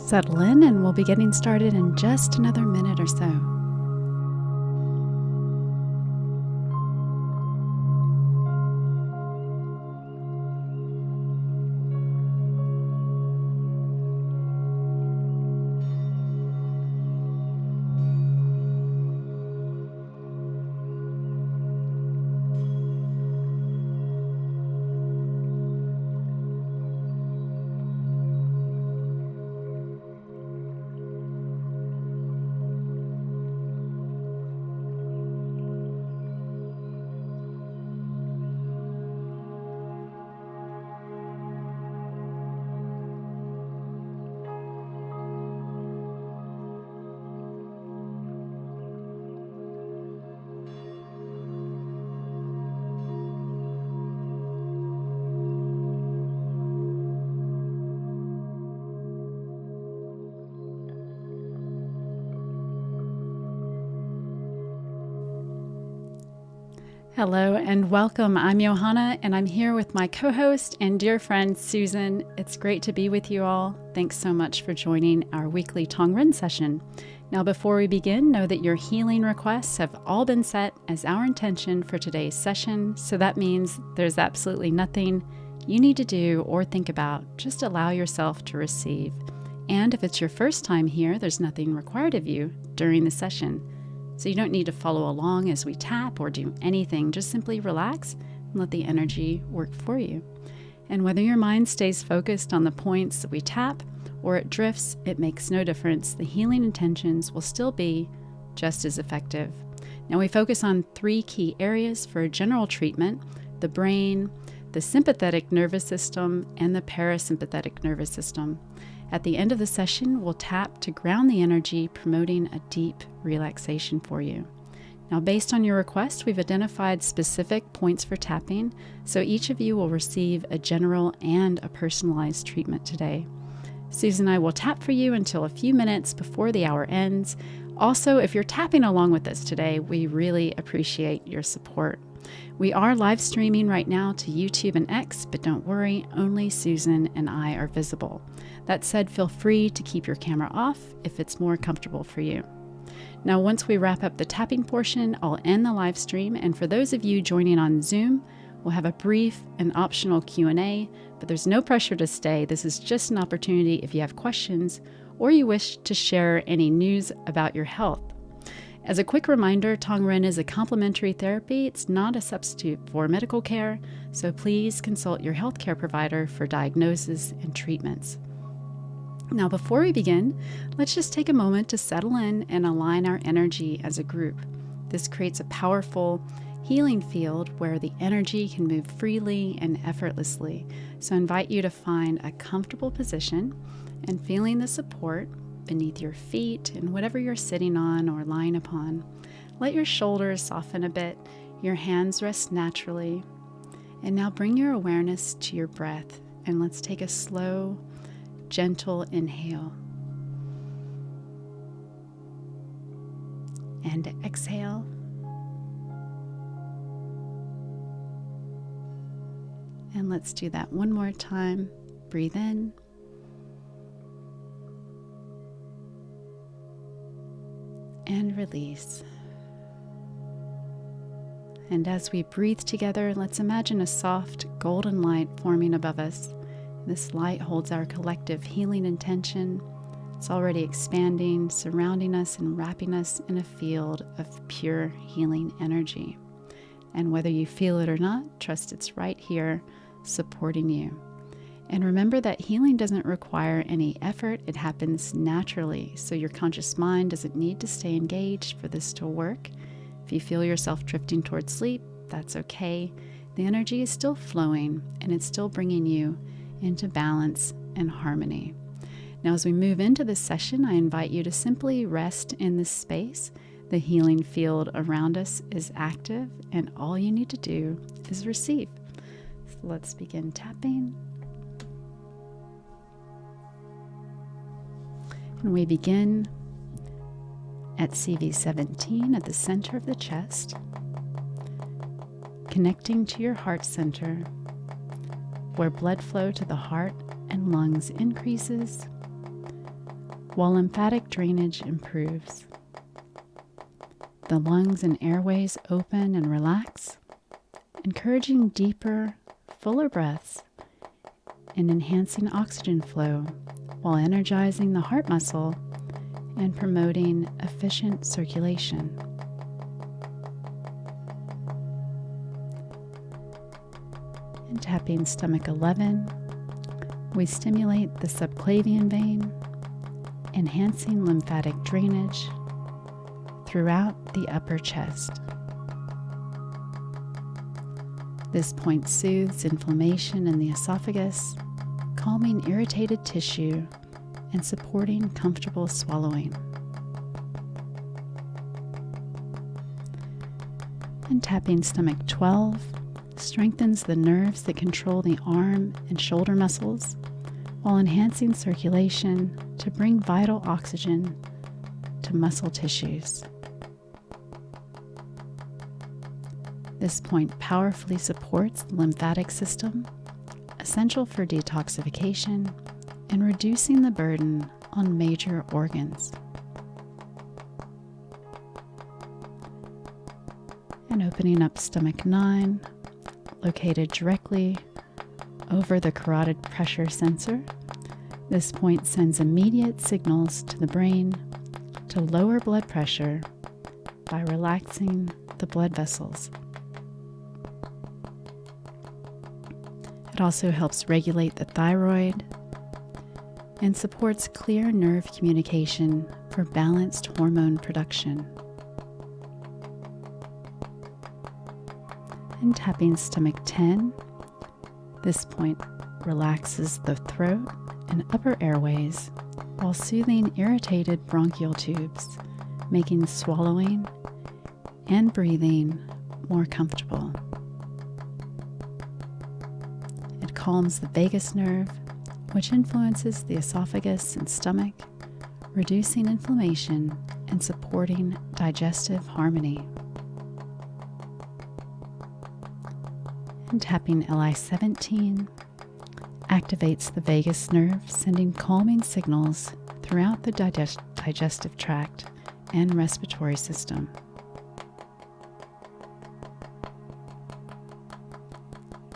Settle in and we'll be getting started in just another minute or so. Hello and welcome. I'm Johanna and I'm here with my co-host and dear friend Susan. It's great to be with you all. Thanks so much for joining our weekly Tong Ren session. Now before we begin, know that your healing requests have all been set as our intention for today's session. So that means there's absolutely nothing you need to do or think about. Just allow yourself to receive. And if it's your first time here, there's nothing required of you during the session. So you don't need to follow along as we tap or do anything. Just simply relax and let the energy work for you. And whether your mind stays focused on the points that we tap or it drifts, it makes no difference. The healing intentions will still be just as effective. Now we focus on 3 key areas for general treatment: the brain, the sympathetic nervous system, and the parasympathetic nervous system. At the end of the session, we'll tap to ground the energy, promoting a deep relaxation for you. Now, based on your request, we've identified specific points for tapping, so each of you will receive a general and a personalized treatment today. Susan and I will tap for you until a few minutes before the hour ends. Also, if you're tapping along with us today, we really appreciate your support. We are live streaming right now to YouTube and X, but don't worry, only Susan and I are visible. That said, feel free to keep your camera off if it's more comfortable for you. Now, once we wrap up the tapping portion, I'll end the live stream, and for those of you joining on Zoom, we'll have a brief and optional Q&A, but there's no pressure to stay. This is just an opportunity if you have questions or you wish to share any news about your health. As a quick reminder, Tong Ren is a complementary therapy. It's not a substitute for medical care, so please consult your healthcare provider for diagnosis and treatments. Now, before we begin, let's just take a moment to settle in and align our energy as a group. This creates a powerful healing field where the energy can move freely and effortlessly. So I invite you to find a comfortable position and feeling the support beneath your feet and whatever you're sitting on or lying upon. Let your shoulders soften a bit, your hands rest naturally. And now bring your awareness to your breath, and let's take a slow, gentle inhale. And exhale. And let's do that one more time. Breathe in. And release. And as we breathe together, let's imagine a soft golden light forming above us. This light holds our collective healing intention. It's already expanding, surrounding us and wrapping us in a field of pure healing energy. And whether you feel it or not, trust it's right here supporting you. And remember that healing doesn't require any effort. It happens naturally. So your conscious mind doesn't need to stay engaged for this to work. If you feel yourself drifting towards sleep, that's okay. The energy is still flowing and it's still bringing you into balance and harmony. Now, as we move into this session, I invite you to simply rest in this space. The healing field around us is active and all you need to do is receive. So let's begin tapping. And we begin at CV17 at the center of the chest, connecting to your heart center, where blood flow to the heart and lungs increases, while lymphatic drainage improves. The lungs and airways open and relax, encouraging deeper, fuller breaths and enhancing oxygen flow while energizing the heart muscle and promoting efficient circulation. And tapping stomach 11, we stimulate the subclavian vein, enhancing lymphatic drainage throughout the upper chest. This point soothes inflammation in the esophagus, calming irritated tissue and supporting comfortable swallowing. And tapping stomach 12 strengthens the nerves that control the arm and shoulder muscles while enhancing circulation to bring vital oxygen to muscle tissues. This point powerfully supports the lymphatic system, essential for detoxification and reducing the burden on major organs. And opening up stomach 9, located directly over the carotid pressure sensor. This point sends immediate signals to the brain to lower blood pressure by relaxing the blood vessels. It also helps regulate the thyroid and supports clear nerve communication for balanced hormone production. And tapping stomach 10, this point relaxes the throat and upper airways while soothing irritated bronchial tubes, making swallowing and breathing more comfortable. It calms the vagus nerve, which influences the esophagus and stomach, reducing inflammation and supporting digestive harmony. And tapping LI-17 activates the vagus nerve, sending calming signals throughout the digestive tract and respiratory system.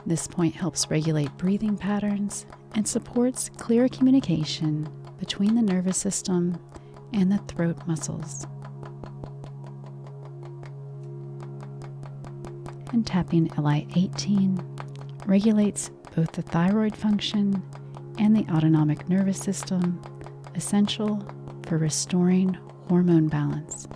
This point helps regulate breathing patterns and supports clear communication between the nervous system and the throat muscles. And tapping LI-18 regulates both the thyroid function and the autonomic nervous system, essential for restoring hormone balance.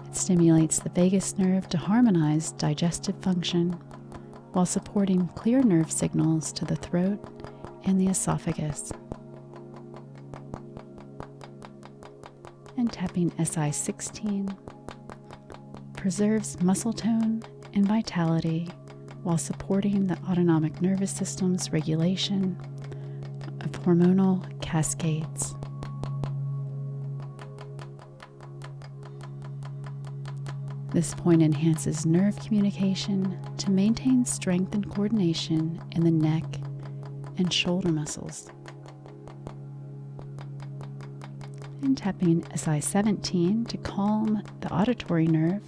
It stimulates the vagus nerve to harmonize digestive function while supporting clear nerve signals to the throat and the esophagus. And tapping SI-16 preserves muscle tone and vitality while supporting the autonomic nervous system's regulation of hormonal cascades. This point enhances nerve communication to maintain strength and coordination in the neck and shoulder muscles. And tapping SI-17 to calm the auditory nerve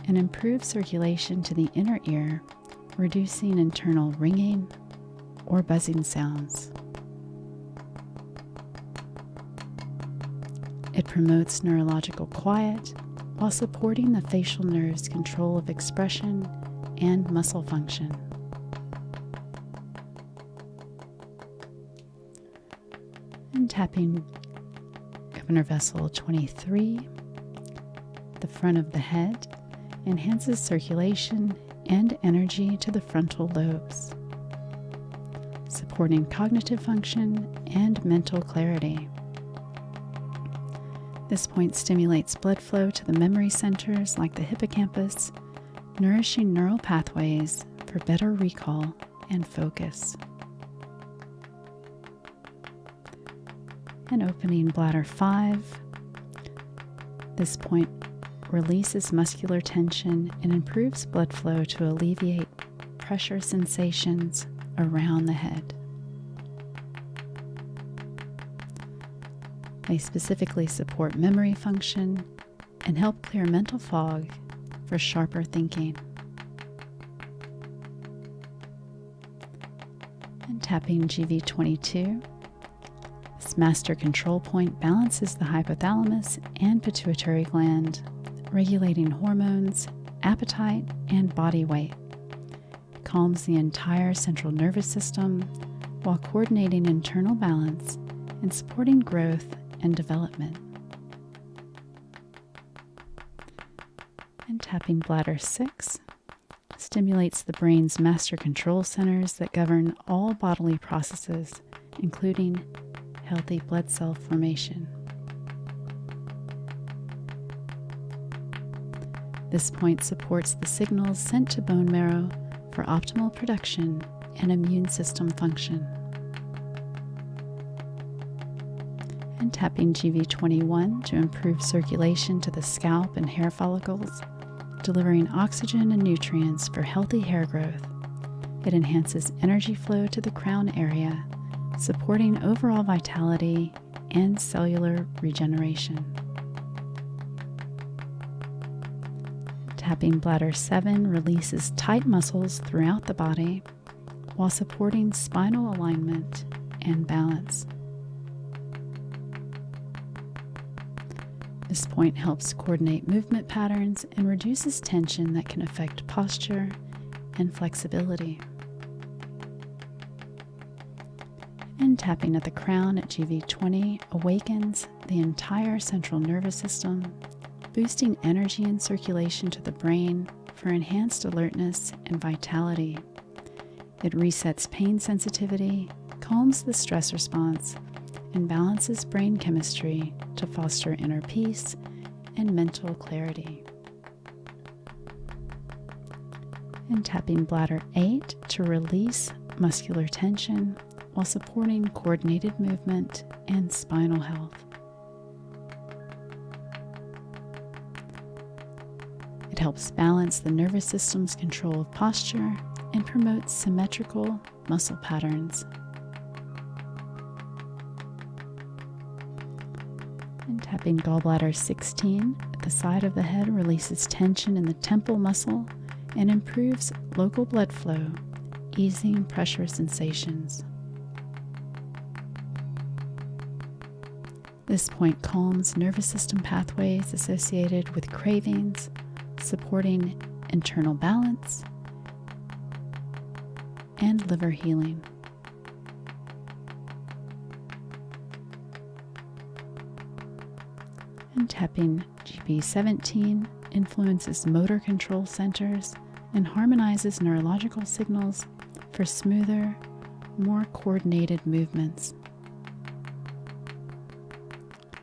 and improve circulation to the inner ear, reducing internal ringing or buzzing sounds. It promotes neurological quiet while supporting the facial nerve's control of expression and muscle function. And tapping Governor Vessel 23, the front of the head, enhances circulation and energy to the frontal lobes, supporting cognitive function and mental clarity. This point stimulates blood flow to the memory centers like the hippocampus, nourishing neural pathways for better recall and focus. And opening bladder 5, this point releases muscular tension and improves blood flow to alleviate pressure sensations around the head. They specifically support memory function and help clear mental fog for sharper thinking. And tapping GV22. This master control point balances the hypothalamus and pituitary gland, regulating hormones, appetite, and body weight. It calms the entire central nervous system while coordinating internal balance and supporting growth and development. And tapping bladder 6 stimulates the brain's master control centers that govern all bodily processes, including healthy blood cell formation. This point supports the signals sent to bone marrow for optimal production and immune system function. And tapping GV21 to improve circulation to the scalp and hair follicles, delivering oxygen and nutrients for healthy hair growth. It enhances energy flow to the crown area, supporting overall vitality and cellular regeneration. Tapping bladder 7 releases tight muscles throughout the body while supporting spinal alignment and balance. This point helps coordinate movement patterns and reduces tension that can affect posture and flexibility. And tapping at the crown at GV20 awakens the entire central nervous system, boosting energy and circulation to the brain for enhanced alertness and vitality. It resets pain sensitivity, calms the stress response, and balances brain chemistry to foster inner peace and mental clarity. And tapping bladder 8 to release muscular tension while supporting coordinated movement and spinal health. It helps balance the nervous system's control of posture and promotes symmetrical muscle patterns. And tapping gallbladder 16 at the side of the head releases tension in the temple muscle and improves local blood flow, easing pressure sensations. This point calms nervous system pathways associated with cravings, supporting internal balance and liver healing. And tapping GB17 influences motor control centers and harmonizes neurological signals for smoother, more coordinated movements.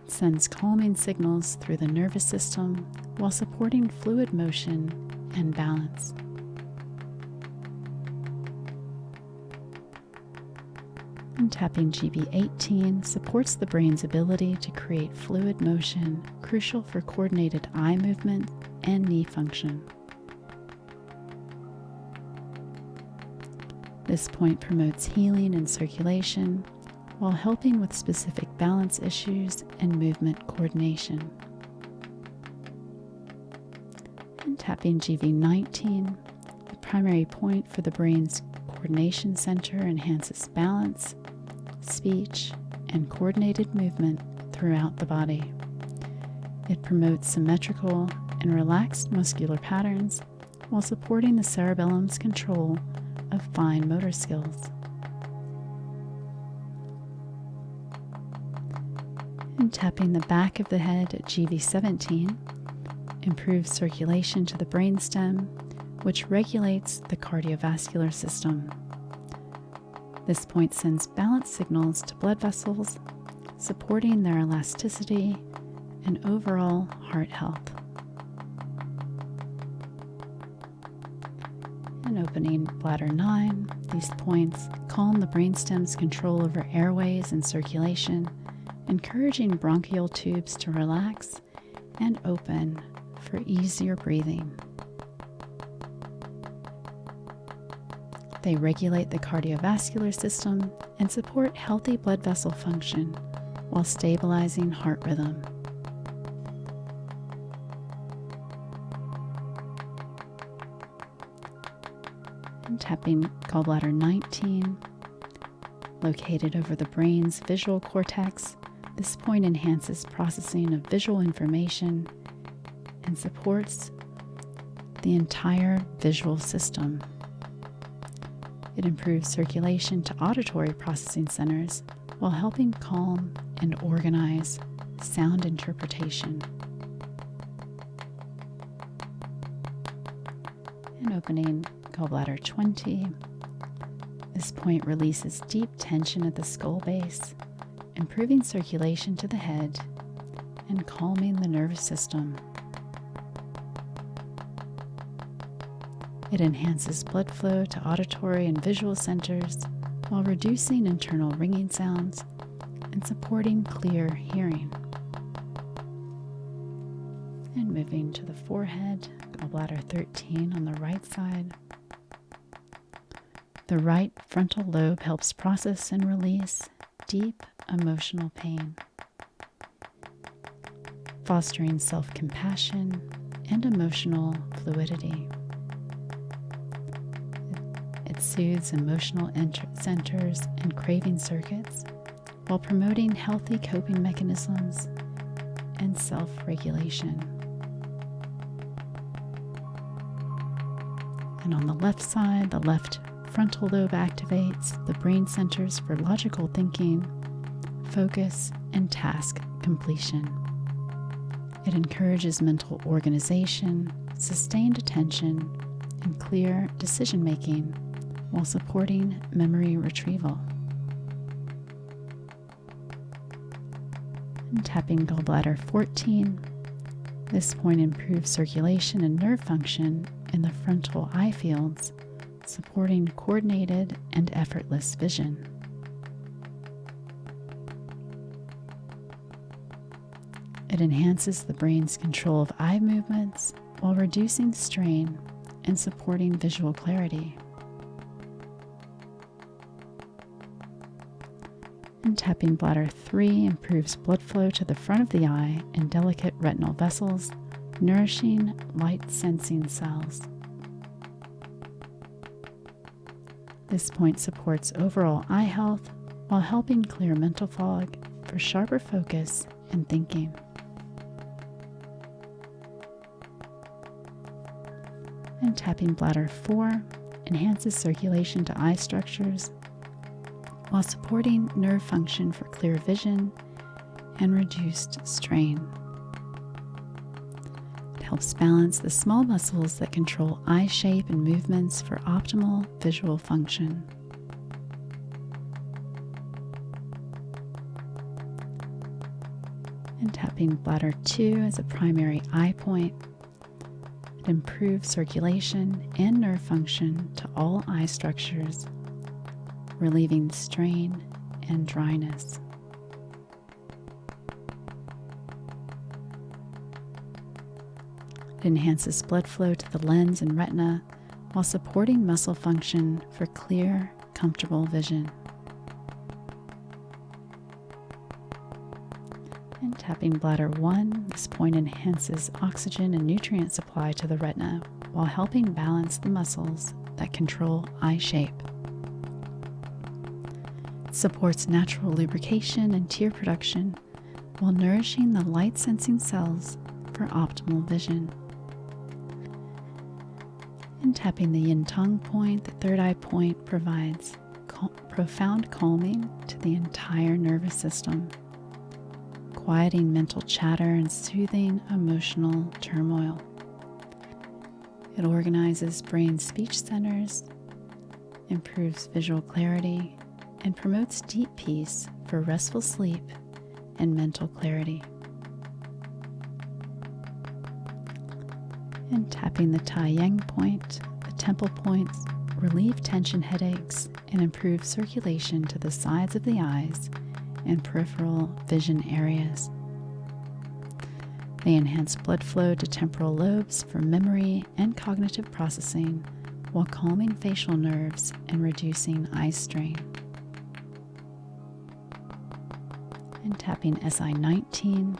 It sends calming signals through the nervous system while supporting fluid motion and balance. And tapping GB18 supports the brain's ability to create fluid motion, crucial for coordinated eye movement and knee function. This point promotes healing and circulation while helping with specific balance issues and movement coordination. And tapping GV19, the primary point for the brain's coordination center, enhances balance, speech, and coordinated movement throughout the body. It promotes symmetrical and relaxed muscular patterns while supporting the cerebellum's control of fine motor skills. And tapping the back of the head at GV17 improves circulation to the brainstem, which regulates the cardiovascular system. This point sends balance signals to blood vessels, supporting their elasticity and overall heart health. And opening bladder 9, these points calm the brainstem's control over airways and circulation, encouraging bronchial tubes to relax and open for easier breathing. They regulate the cardiovascular system and support healthy blood vessel function, while stabilizing heart rhythm. And tapping gallbladder 19, located over the brain's visual cortex. This point enhances processing of visual information and supports the entire visual system. It improves circulation to auditory processing centers while helping calm and organize sound interpretation. And opening gallbladder 20. This point releases deep tension at the skull base, improving circulation to the head and calming the nervous system. It enhances blood flow to auditory and visual centers while reducing internal ringing sounds and supporting clear hearing. And moving to the forehead, gallbladder 13 on the right side. The right frontal lobe helps process and release deep emotional pain, fostering self-compassion and emotional fluidity. It soothes emotional centers and craving circuits while promoting healthy coping mechanisms and self-regulation. And on the left side, the left frontal lobe activates the brain centers for logical thinking, focus, and task completion. It encourages mental organization, sustained attention, and clear decision-making while supporting memory retrieval. And tapping gallbladder 14. This point improves circulation and nerve function in the frontal eye fields, supporting coordinated and effortless vision. It enhances the brain's control of eye movements while reducing strain and supporting visual clarity. And tapping bladder 3 improves blood flow to the front of the eye and delicate retinal vessels, nourishing light-sensing cells. This point supports overall eye health while helping clear mental fog for sharper focus and thinking. And tapping bladder 4 enhances circulation to eye structures while supporting nerve function for clear vision and reduced strain. It helps balance the small muscles that control eye shape and movements for optimal visual function. And tapping bladder 2 as a primary eye point, it improves circulation and nerve function to all eye structures, relieving strain and dryness. It enhances blood flow to the lens and retina while supporting muscle function for clear, comfortable vision. And tapping bladder 1, this point enhances oxygen and nutrient supply to the retina while helping balance the muscles that control eye shape. It supports natural lubrication and tear production while nourishing the light-sensing cells for optimal vision. And tapping the yin tongue point, the third eye point, provides profound calming to the entire nervous system, quieting mental chatter and soothing emotional turmoil. It organizes brain speech centers, improves visual clarity, and promotes deep peace for restful sleep and mental clarity. And tapping the Tai Yang point, the temple points, relieve tension headaches and improve circulation to the sides of the eyes and peripheral vision areas. They enhance blood flow to temporal lobes for memory and cognitive processing while calming facial nerves and reducing eye strain. And tapping SI19,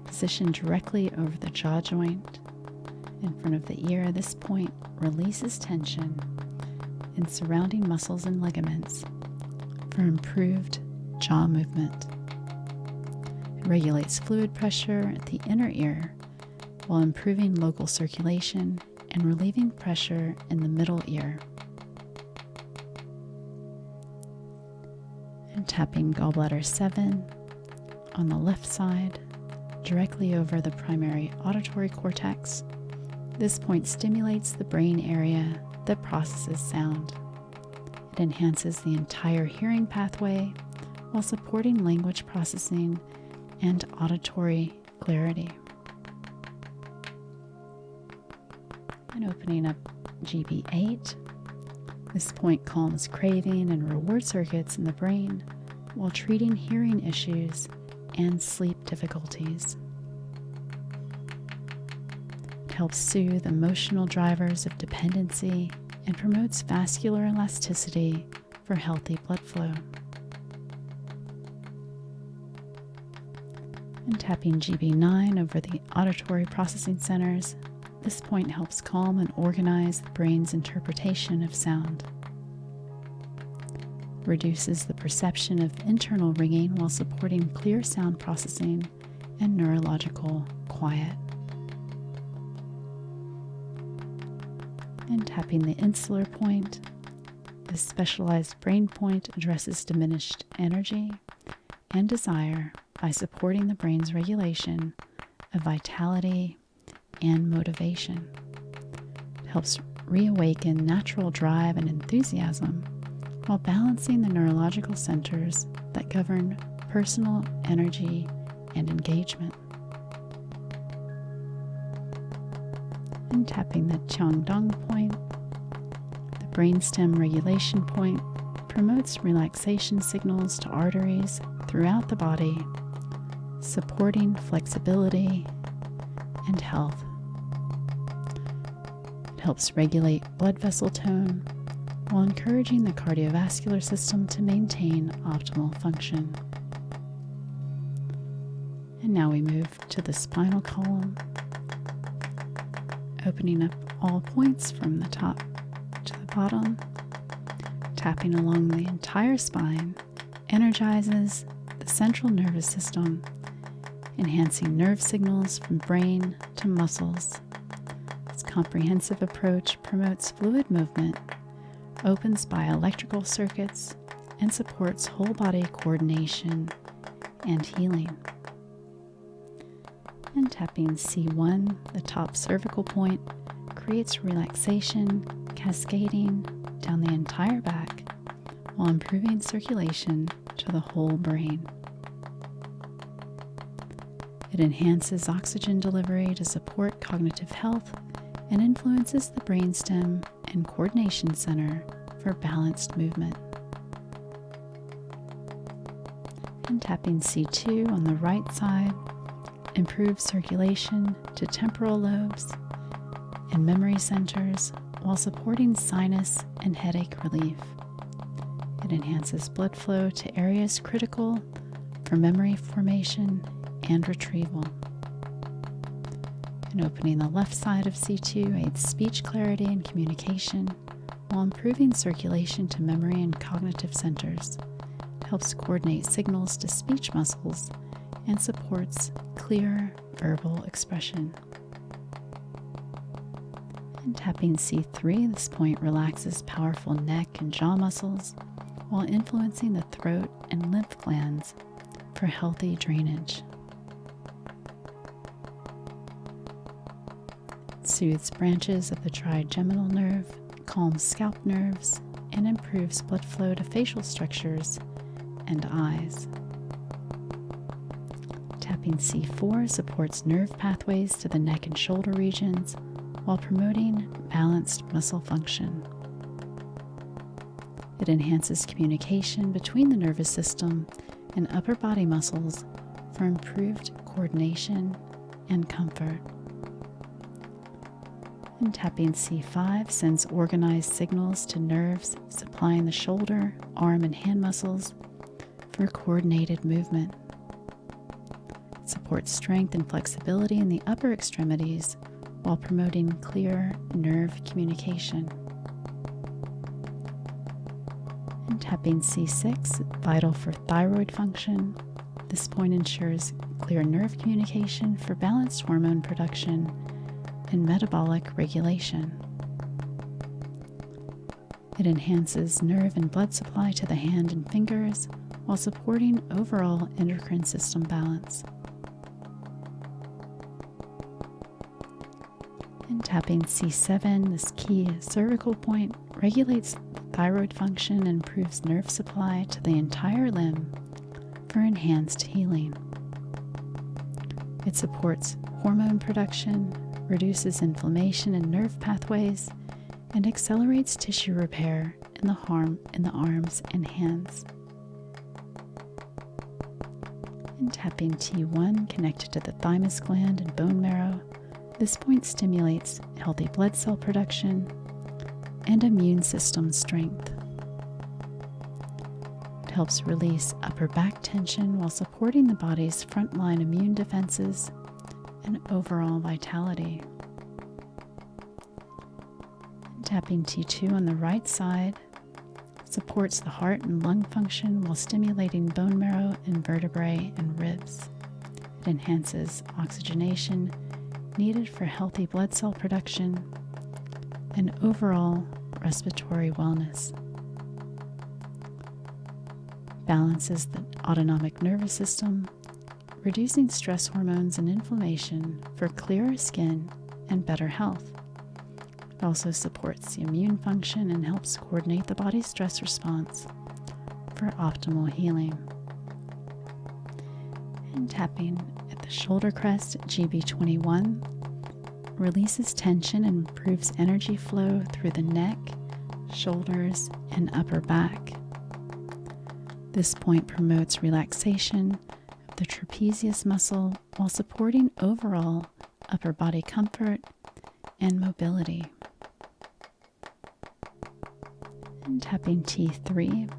positioned directly over the jaw joint in front of the ear. This point releases tension in surrounding muscles and ligaments for improved jaw movement. It regulates fluid pressure at the inner ear while improving local circulation and relieving pressure in the middle ear. And tapping gallbladder 7 on the left side, directly over the primary auditory cortex. This point stimulates the brain area that processes sound. It enhances the entire hearing pathway while supporting language processing and auditory clarity. And opening up GB8. This point calms craving and reward circuits in the brain while treating hearing issues and sleep difficulties. It helps soothe emotional drivers of dependency and promotes vascular elasticity for healthy blood flow. And tapping GB9 over the auditory processing centers, this point helps calm and organize the brain's interpretation of sound. Reduces the perception of internal ringing while supporting clear sound processing and neurological quiet. And tapping the insular point, this specialized brain point addresses diminished energy and desire by supporting the brain's regulation of vitality and motivation. It helps reawaken natural drive and enthusiasm while balancing the neurological centers that govern personal energy and engagement. And tapping the Qiangdong point, the brainstem regulation point promotes relaxation signals to arteries throughout the body, supporting flexibility and health. It helps regulate blood vessel tone while encouraging the cardiovascular system to maintain optimal function. And now we move to the spinal column, opening up all points from the top to the bottom. Tapping along the entire spine energizes the central nervous system, enhancing nerve signals from brain to muscles. This comprehensive approach promotes fluid movement, opens bioelectrical circuits, and supports whole body coordination and healing. And tapping C1, the top cervical point, creates relaxation, cascading down the entire back while improving circulation to the whole brain. It enhances oxygen delivery to support cognitive health and influences the brainstem and coordination center for balanced movement. And tapping C2 on the right side improves circulation to temporal lobes and memory centers while supporting sinus and headache relief. It enhances blood flow to areas critical for memory formation and retrieval. And opening the left side of C2 aids speech clarity and communication while improving circulation to memory and cognitive centers. It helps coordinate signals to speech muscles and supports clear verbal expression. And tapping C3, this point relaxes powerful neck and jaw muscles while influencing the throat and lymph glands for healthy drainage. It soothes branches of the trigeminal nerve, calms scalp nerves, and improves blood flow to facial structures and eyes. Tapping C4 supports nerve pathways to the neck and shoulder regions while promoting balanced muscle function. It enhances communication between the nervous system and upper body muscles for improved coordination and comfort. And tapping C5 sends organized signals to nerves supplying the shoulder, arm, and hand muscles for coordinated movement. It supports strength and flexibility in the upper extremities while promoting clear nerve communication. And tapping C6, vital for thyroid function. This point ensures clear nerve communication for balanced hormone production and metabolic regulation. It enhances nerve and blood supply to the hand and fingers while supporting overall endocrine system balance. And tapping C7, this key cervical point, regulates thyroid function and improves nerve supply to the entire limb for enhanced healing. It supports hormone production, reduces inflammation in nerve pathways, and accelerates tissue repair in the arms and hands. And tapping T1, connected to the thymus gland and bone marrow, this point stimulates healthy blood cell production and immune system strength. It helps release upper back tension while supporting the body's frontline immune defenses and overall vitality. Tapping T2 on the right side supports the heart and lung function while stimulating bone marrow and vertebrae and ribs. It enhances oxygenation needed for healthy blood cell production and overall respiratory wellness. Balances the autonomic nervous system, reducing stress hormones and inflammation for clearer skin and better health. It also supports the immune function and helps coordinate the body's stress response for optimal healing. And tapping at the shoulder crest, GB21, releases tension and improves energy flow through the neck, shoulders, and upper back. This point promotes relaxation of the trapezius muscle while supporting overall upper body comfort and mobility. And tapping T3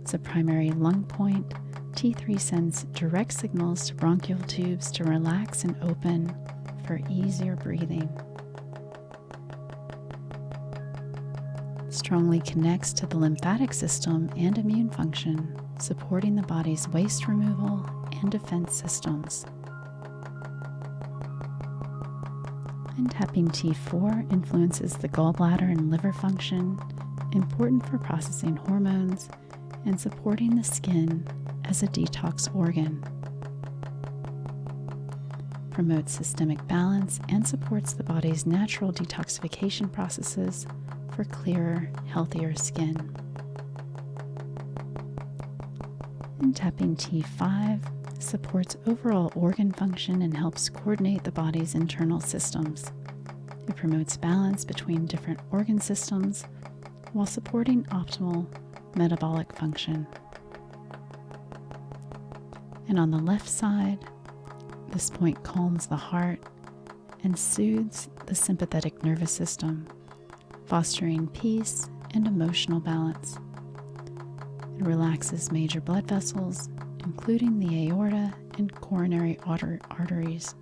is a primary lung point. T3 sends direct signals to bronchial tubes to relax and open for easier breathing. Strongly connects to the lymphatic system and immune function, supporting the body's waste removal and defense systems. And tapping T4 influences the gallbladder and liver function, important for processing hormones and supporting the skin as a detox organ. Promotes systemic balance and supports the body's natural detoxification processes for clearer, healthier skin. And tapping T5 supports overall organ function and helps coordinate the body's internal systems. It promotes balance between different organ systems while supporting optimal metabolic function. And on the left side, this point calms the heart and soothes the sympathetic nervous system, fostering peace and emotional balance. It relaxes major blood vessels, including the aorta and coronary arteries,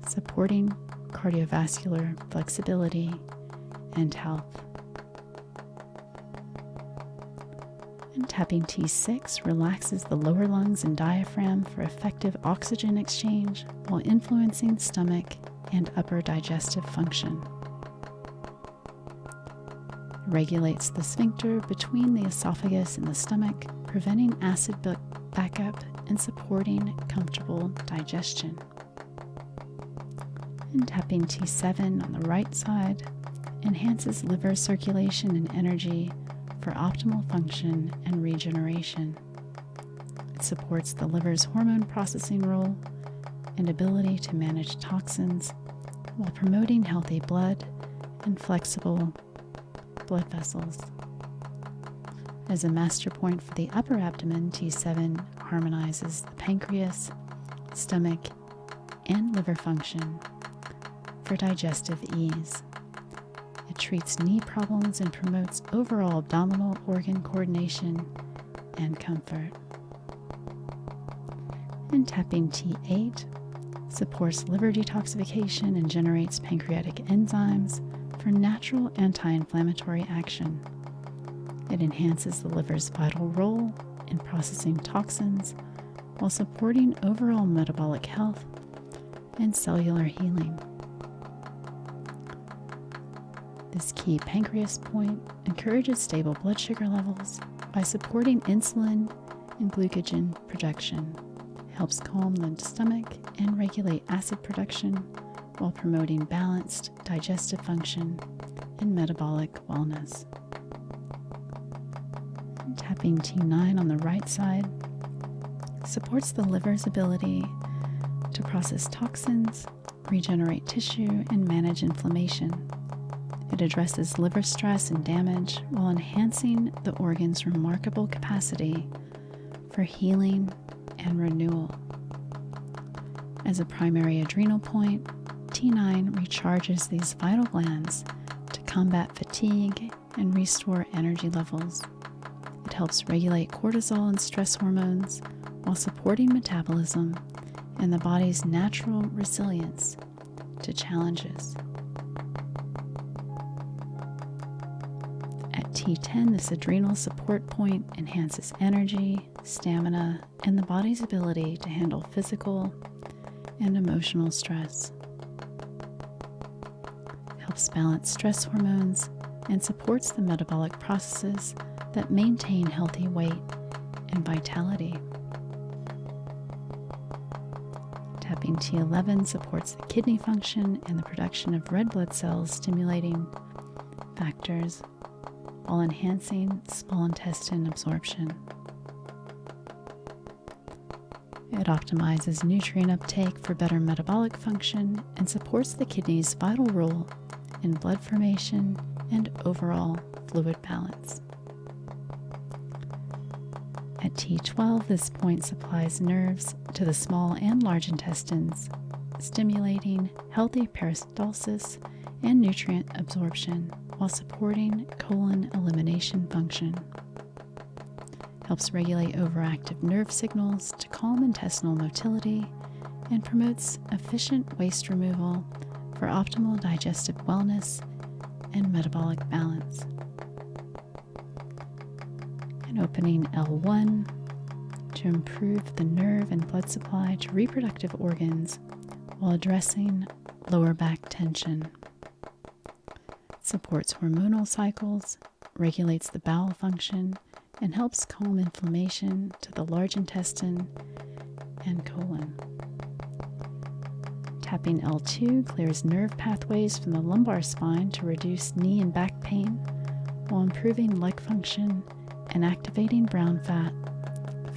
supporting cardiovascular flexibility and health. And tapping T6 relaxes the lower lungs and diaphragm for effective oxygen exchange while influencing stomach and upper digestive function. It regulates the sphincter between the esophagus and the stomach, preventing acid backup and supporting comfortable digestion. And tapping T7 on the right side enhances liver circulation and energy for optimal function and regeneration. It supports the liver's hormone processing role and ability to manage toxins while promoting healthy blood and flexible blood vessels. As a master point for the upper abdomen, T7 harmonizes the pancreas, stomach, and liver function for digestive ease. It treats knee problems and promotes overall abdominal organ coordination and comfort. And tapping T8 supports liver detoxification and generates pancreatic enzymes for natural anti-inflammatory action. It enhances the liver's vital role in processing toxins while supporting overall metabolic health and cellular healing. This key pancreas point encourages stable blood sugar levels by supporting insulin and glucagon production, helps calm the stomach and regulate acid production while promoting balanced digestive function and metabolic wellness. And tapping T9 on the right side supports the liver's ability to process toxins, regenerate tissue, and manage inflammation. It addresses liver stress and damage while enhancing the organ's remarkable capacity for healing and renewal. As a primary adrenal point, T9 recharges these vital glands to combat fatigue and restore energy levels. It helps regulate cortisol and stress hormones while supporting metabolism and the body's natural resilience to challenges. At T10, this adrenal support point enhances energy, stamina, and the body's ability to handle physical and emotional stress. It helps balance stress hormones and supports the metabolic processes that maintain healthy weight and vitality. Tapping T11 supports the kidney function and the production of red blood cells, stimulating factors while enhancing small intestine absorption. It optimizes nutrient uptake for better metabolic function and supports the kidney's vital role in blood formation and overall fluid balance. At T12, this point supplies nerves to the small and large intestines, stimulating healthy peristalsis and nutrient absorption while supporting colon elimination function. Helps regulate overactive nerve signals to calm intestinal motility and promotes efficient waste removal for optimal digestive wellness and metabolic balance. And opening L1 to improve the nerve and blood supply to reproductive organs while addressing lower back tension. Supports hormonal cycles, regulates the bowel function, and helps calm inflammation to the large intestine and colon. Tapping L2 clears nerve pathways from the lumbar spine to reduce knee and back pain while improving leg function and activating brown fat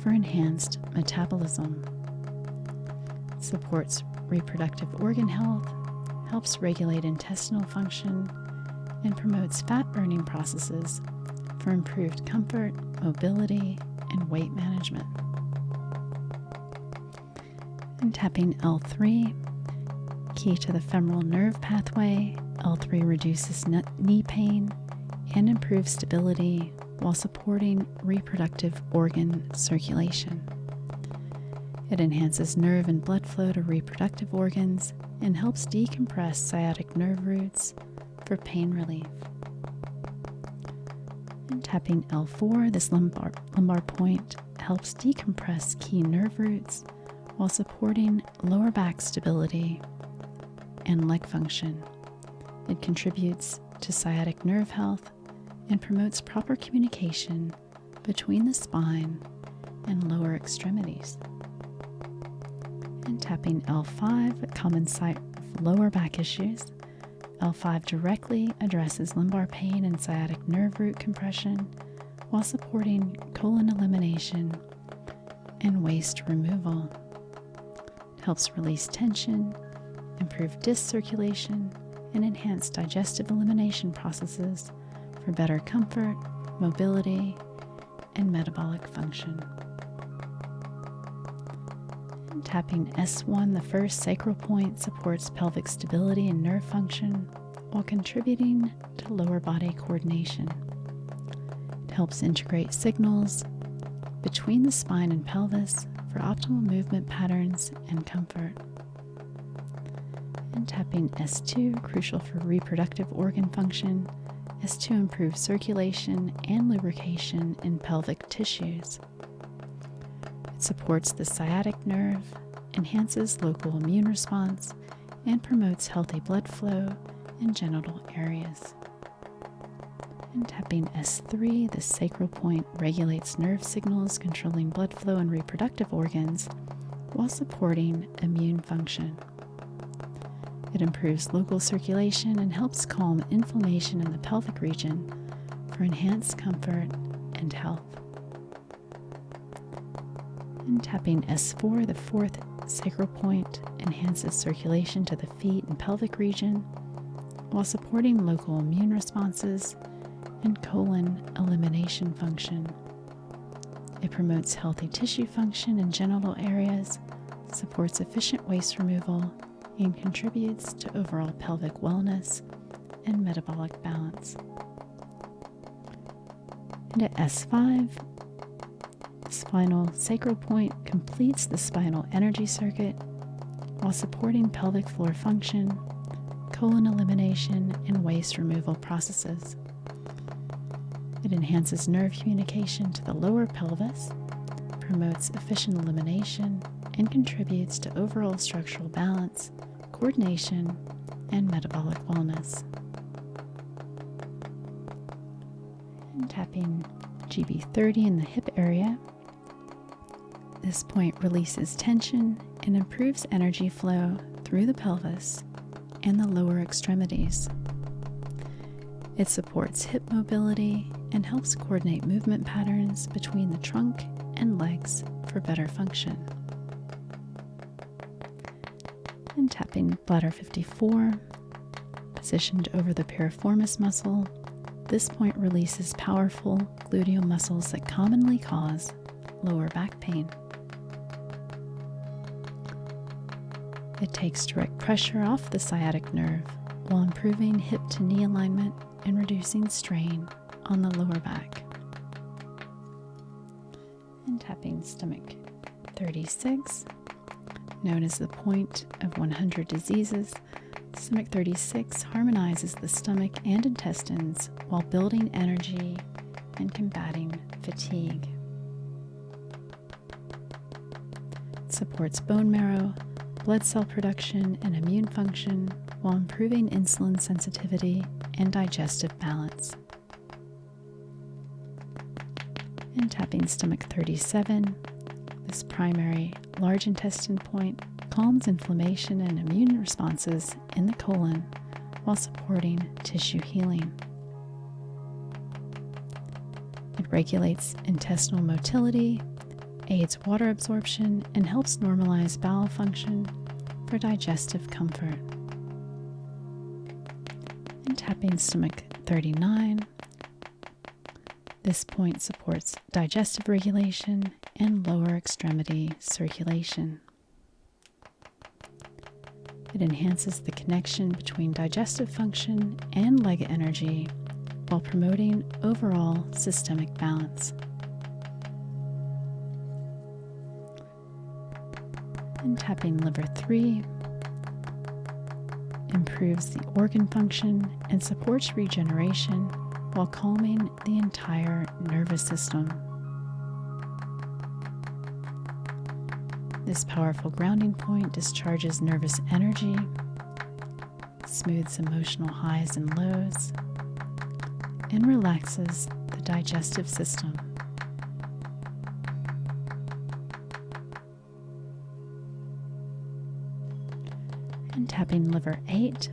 for enhanced metabolism. It supports reproductive organ health, helps regulate intestinal function, and promotes fat-burning processes for improved comfort, mobility, and weight management. And tapping L3, key to the femoral nerve pathway, L3 reduces knee pain and improves stability while supporting reproductive organ circulation. It enhances nerve and blood flow to reproductive organs and helps decompress sciatic nerve roots for pain relief. And tapping L4, this lumbar point helps decompress key nerve roots while supporting lower back stability and leg function. It contributes to sciatic nerve health and promotes proper communication between the spine and lower extremities. And tapping L5, a common site of lower back issues, L5 directly addresses lumbar pain and sciatic nerve root compression while supporting colon elimination and waste removal. It helps release tension, improve disc circulation, and enhance digestive elimination processes for better comfort, mobility, and metabolic function. And tapping S1, the first sacral point, supports pelvic stability and nerve function while contributing to lower body coordination. It helps integrate signals between the spine and pelvis for for optimal movement patterns and comfort. And tapping S2, crucial for reproductive organ function. S2 improves circulation and lubrication in pelvic tissues. It supports the sciatic nerve, enhances local immune response, and promotes healthy blood flow in genital areas. And tapping S3, the sacral point, regulates nerve signals controlling blood flow in reproductive organs while supporting immune function. It improves local circulation and helps calm inflammation in the pelvic region for enhanced comfort and health. And tapping S4, the fourth sacral point, enhances circulation to the feet and pelvic region while supporting local immune responses and colon elimination function. It promotes healthy tissue function in genital areas, supports efficient waste removal, and contributes to overall pelvic wellness and metabolic balance. And at S5, the spinal sacral point completes the spinal energy circuit while supporting pelvic floor function, colon elimination, and waste removal processes. It enhances nerve communication to the lower pelvis, promotes efficient elimination, and contributes to overall structural balance, coordination, and metabolic wellness. And tapping GB30 in the hip area. This point releases tension and improves energy flow through the pelvis and the lower extremities. It supports hip mobility and helps coordinate movement patterns between the trunk and legs for better function. And tapping bladder 54, positioned over the piriformis muscle, this point releases powerful gluteal muscles that commonly cause lower back pain. It takes direct pressure off the sciatic nerve while improving hip to knee alignment and reducing strain on the lower back. And tapping stomach 36, known as the point of 100 diseases, stomach 36 harmonizes the stomach and intestines while building energy and combating fatigue. It supports bone marrow, blood cell production, and immune function while improving insulin sensitivity and digestive balance. And tapping stomach 37, this primary large intestine point calms inflammation and immune responses in the colon while supporting tissue healing. It regulates intestinal motility, aids water absorption, and helps normalize bowel function for digestive comfort. And tapping stomach 39, this point supports digestive regulation and lower extremity circulation. It enhances the connection between digestive function and leg energy while promoting overall systemic balance. And tapping liver 3 improves the organ function and supports regeneration while calming the entire nervous system. This powerful grounding point discharges nervous energy, smooths emotional highs and lows, and relaxes the digestive system. And tapping liver 8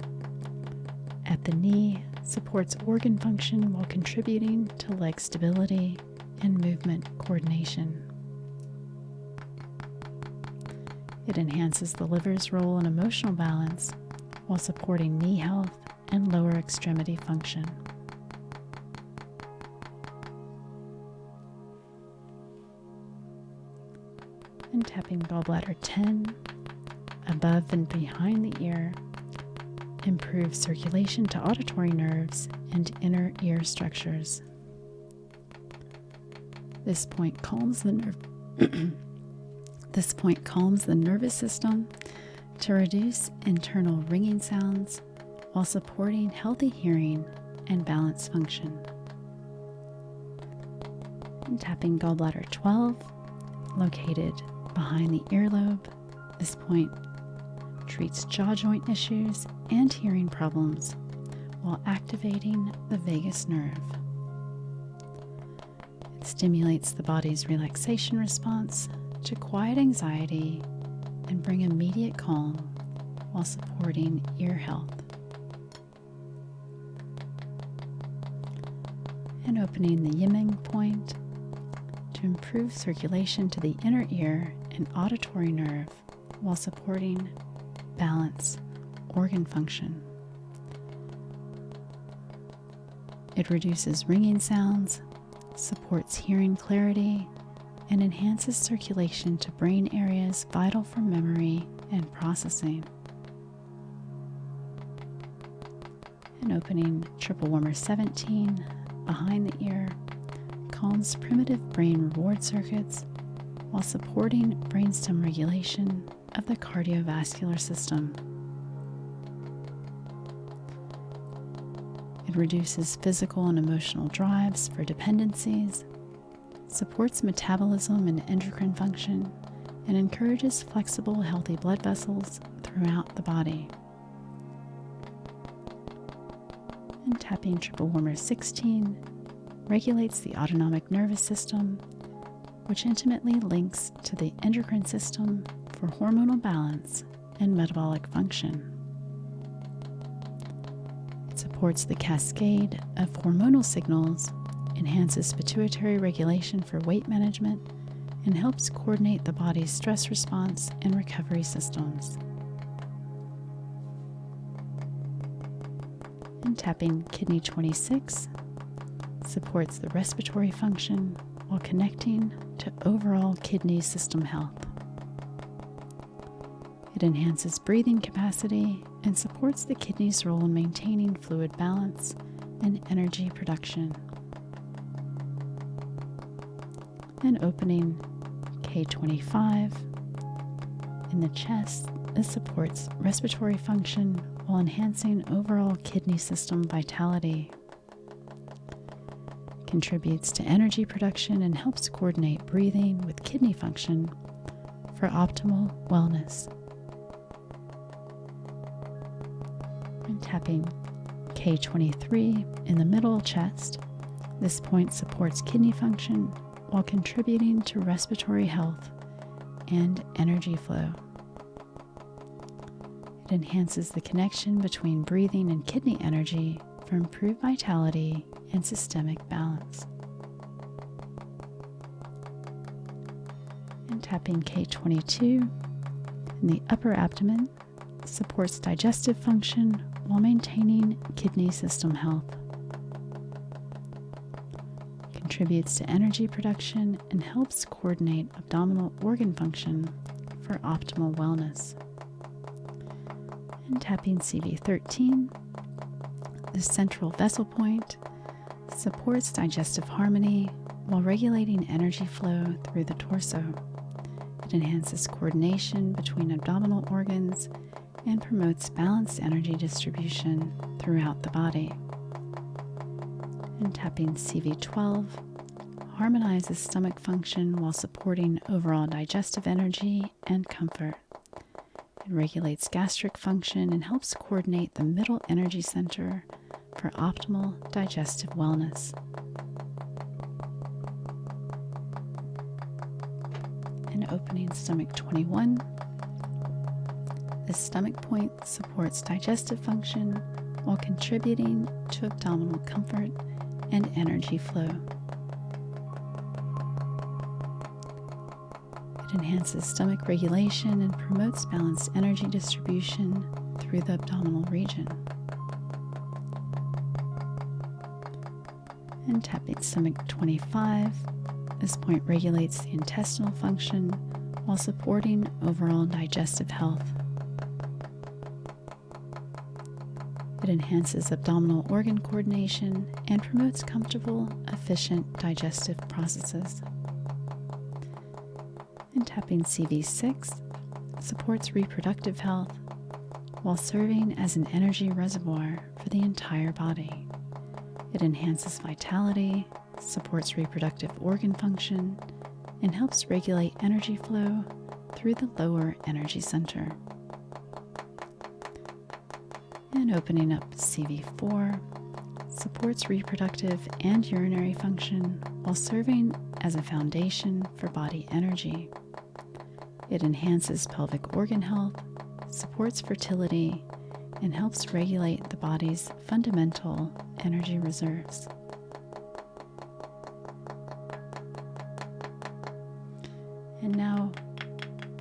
at the knee supports organ function while contributing to leg stability and movement coordination. It enhances the liver's role in emotional balance while supporting knee health and lower extremity function. And tapping gallbladder 10 above and behind the ear improves circulation to auditory nerves and inner ear structures. This point calms the This point calms the nervous system to reduce internal ringing sounds while supporting healthy hearing and balance function. And tapping gallbladder 12, located behind the earlobe. This point treats jaw joint issues and hearing problems while activating the vagus nerve. It stimulates the body's relaxation response to quiet anxiety and bring immediate calm while supporting ear health. And opening the Yiming point to improve circulation to the inner ear and auditory nerve while supporting balance organ function. It reduces ringing sounds, supports hearing clarity, and enhances circulation to brain areas vital for memory and processing. And opening triple warmer 17 behind the ear calms primitive brain reward circuits while supporting brainstem regulation of the cardiovascular system. It reduces physical and emotional drives for dependencies, supports metabolism and endocrine function, and encourages flexible, healthy blood vessels throughout the body. And tapping triple warmer 16 regulates the autonomic nervous system, which intimately links to the endocrine system for hormonal balance and metabolic function. It supports the cascade of hormonal signals, enhances pituitary regulation for weight management, and helps coordinate the body's stress response and recovery systems. And tapping kidney 26 supports the respiratory function while connecting to overall kidney system health. It enhances breathing capacity and supports the kidney's role in maintaining fluid balance and energy production. And opening K25 in the chest, this supports respiratory function while enhancing overall kidney system vitality. Contributes to energy production and helps coordinate breathing with kidney function for optimal wellness. And tapping K23 in the middle chest, this point supports kidney function while contributing to respiratory health and energy flow. It enhances the connection between breathing and kidney energy for improved vitality and systemic balance. And tapping K22 in the upper abdomen supports digestive function while maintaining kidney system health. Contributes to energy production and helps coordinate abdominal organ function for optimal wellness. And tapping CV13, the central vessel point supports digestive harmony while regulating energy flow through the torso. It enhances coordination between abdominal organs and promotes balanced energy distribution throughout the body. And tapping CV12 harmonizes stomach function while supporting overall digestive energy and comfort. It regulates gastric function and helps coordinate the middle energy center for optimal digestive wellness. And opening stomach 21. This stomach point supports digestive function while contributing to abdominal comfort and energy flow. It enhances stomach regulation and promotes balanced energy distribution through the abdominal region. And tapping stomach 25, this point regulates the intestinal function while supporting overall digestive health. It enhances abdominal organ coordination and promotes comfortable, efficient digestive processes. And And tapping CV6 supports reproductive health while serving as an energy reservoir for the entire body. It enhances vitality, supports reproductive organ function, and helps regulate energy flow through the lower energy center. And opening up CV4 supports reproductive and urinary function while serving as a foundation for body energy. It enhances pelvic organ health, supports fertility, and helps regulate the body's fundamental energy reserves. And now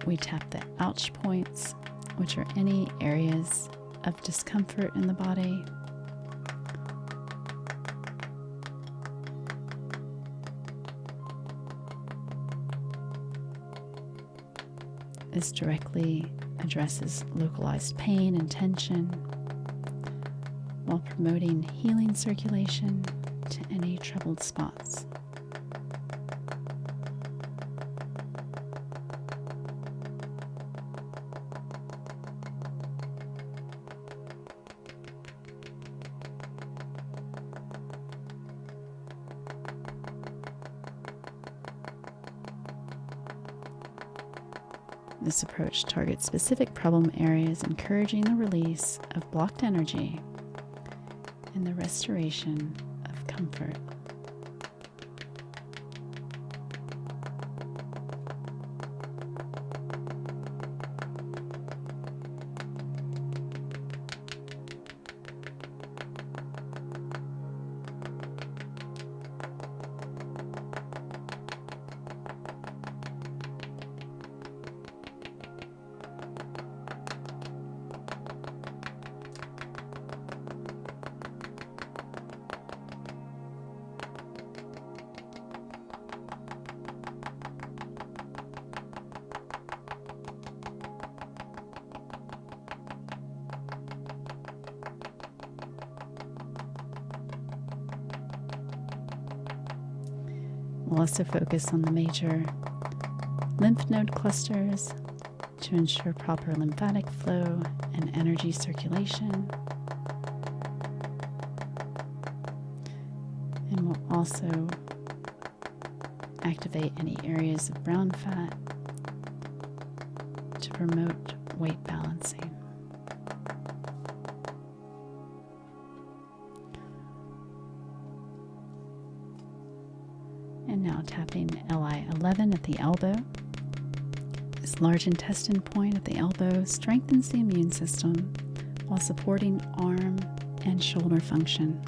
we tap the ouch points, which are any areas of discomfort in the body. This directly addresses localized pain and tension while promoting healing circulation to any troubled spots. This approach targets specific problem areas, encouraging the release of blocked energy and the restoration of comfort. We'll also focus on the major lymph node clusters to ensure proper lymphatic flow and energy circulation. And we'll also activate any areas of brown fat to promote weight balancing. And now tapping LI11 at the elbow. This large intestine point at the elbow strengthens the immune system while supporting arm and shoulder function.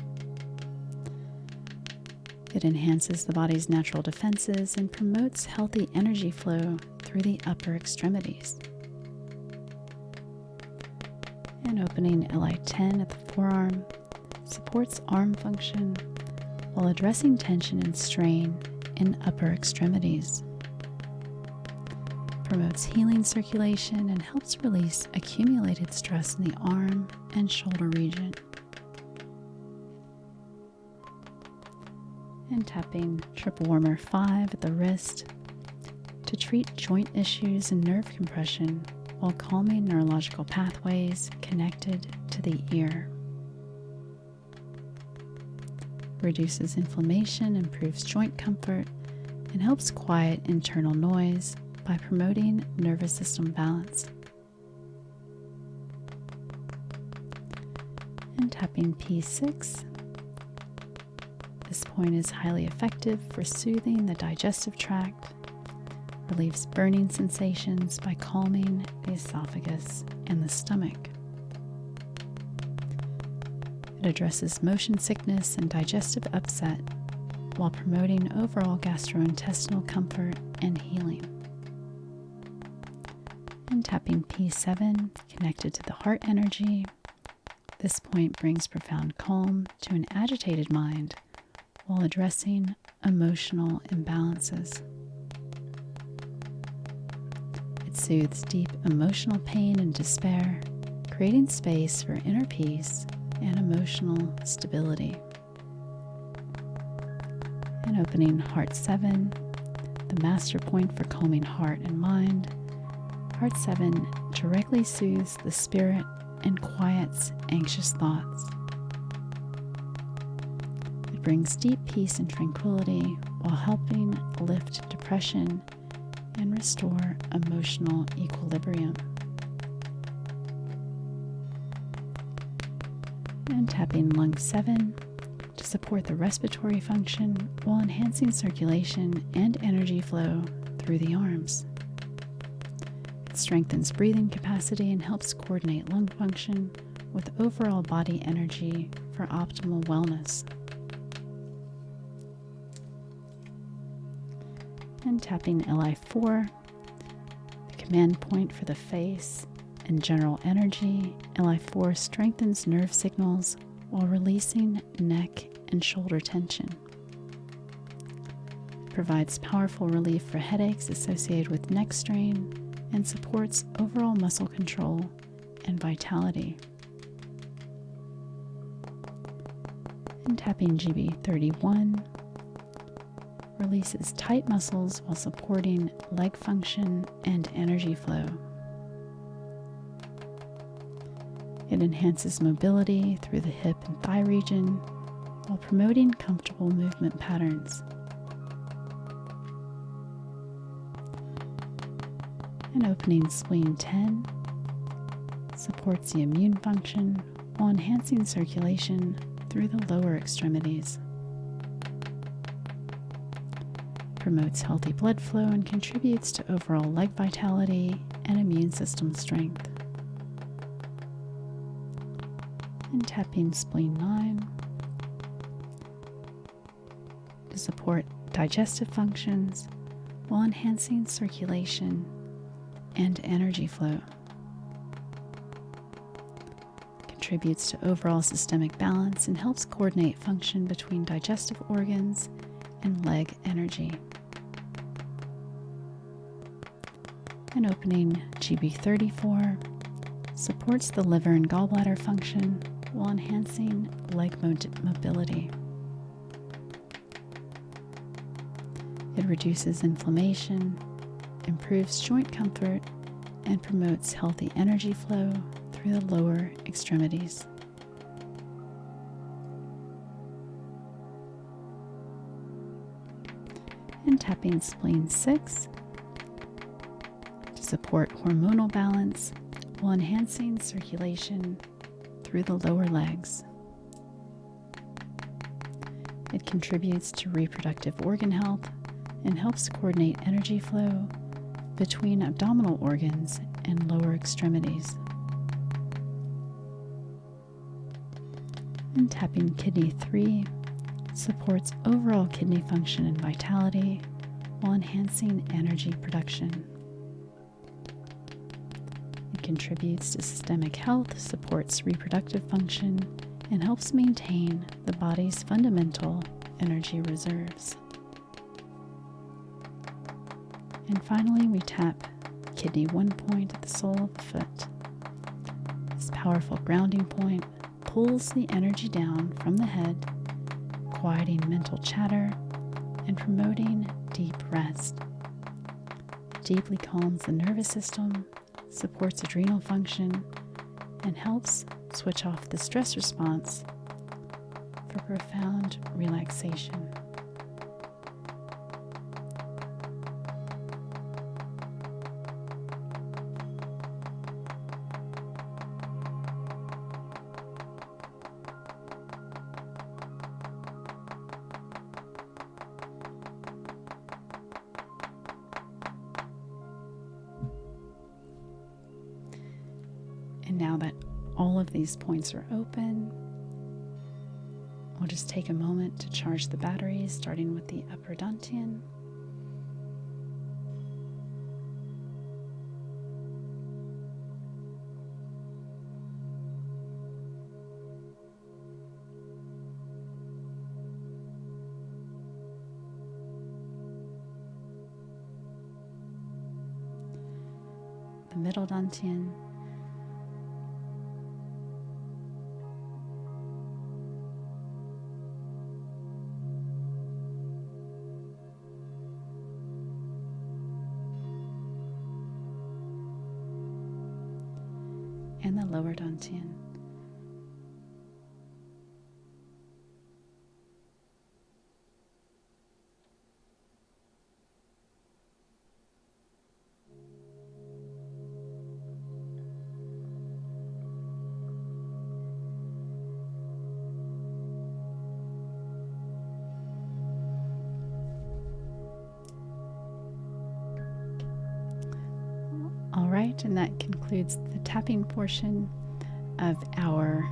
It enhances the body's natural defenses and promotes healthy energy flow through the upper extremities. And opening LI10 at the forearm supports arm function while addressing tension and strain in upper extremities. Promotes healing circulation and helps release accumulated stress in the arm and shoulder region. And tapping triple warmer 5 at the wrist to treat joint issues and nerve compression while calming neurological pathways connected to the ear. Reduces inflammation, improves joint comfort, and helps quiet internal noise by promoting nervous system balance. And tapping P6. This point is highly effective for soothing the digestive tract, relieves burning sensations by calming the esophagus and the stomach. It addresses motion sickness and digestive upset while promoting overall gastrointestinal comfort and healing. And tapping P7 connected to the heart energy. This point brings profound calm to an agitated mind while addressing emotional imbalances. It soothes deep emotional pain and despair, creating space for inner peace and emotional stability. And opening Heart 7, the the master point for calming heart and mind. Heart 7 directly soothes the spirit and quiets anxious thoughts. It brings deep peace and tranquility while helping lift depression and restore emotional equilibrium. And tapping lung 7 to support the respiratory function while enhancing circulation and energy flow through the arms. It strengthens breathing capacity and helps coordinate lung function with overall body energy for optimal wellness. And tapping Li4, the command point for the face and general energy. Li4 strengthens nerve signals while releasing neck and shoulder tension. It provides powerful relief for headaches associated with neck strain and supports overall muscle control and vitality. And tapping GB31 releases tight muscles while supporting leg function and energy flow. It enhances mobility through the hip and thigh region while promoting comfortable movement patterns. And opening spleen 10 supports the immune function while enhancing circulation through the lower extremities. Promotes healthy blood flow and contributes to overall leg vitality and immune system strength. And tapping spleen 9 to support digestive functions while enhancing circulation and energy flow. Contributes to overall systemic balance and helps coordinate function between digestive organs and leg energy. And opening GB34 supports the liver and gallbladder function while enhancing leg mobility. It reduces inflammation, improves joint comfort, and promotes healthy energy flow through the lower extremities. And tapping spleen 6 to support hormonal balance while enhancing circulation through the lower legs. It contributes to reproductive organ health and helps coordinate energy flow between abdominal organs and lower extremities. And tapping kidney 3 supports overall kidney function and vitality while enhancing energy production. It contributes to systemic health, supports reproductive function, and helps maintain the body's fundamental energy reserves. And finally, we tap kidney 1 point at the sole of the foot. This powerful grounding point pulls the energy down from the head, quieting mental chatter and promoting deep rest. It deeply calms the nervous system, supports adrenal function, and helps switch off the stress response for profound relaxation. And now that all of these points are open, we'll just take a moment to charge the batteries, starting with the upper dantian. The middle dantian. lower dantian. All right, and that concludes the tapping portion of our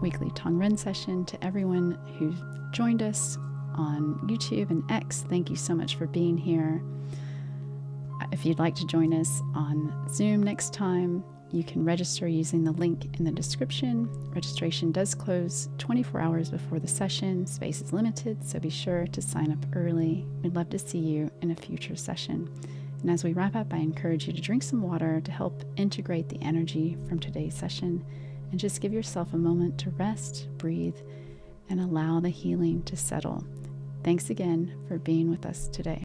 weekly Tong Ren session. To everyone who joined us on YouTube and X, thank you so much for being here. If you'd like to join us on Zoom next time, you can register using the link in the description. Registration does close 24 hours before the session. Space is limited, so be sure to sign up early. We'd love to see you in a future session. And as we wrap up, I encourage you to drink some water to help integrate the energy from today's session, and just give yourself a moment to rest, breathe, and allow the healing to settle. Thanks again for being with us today.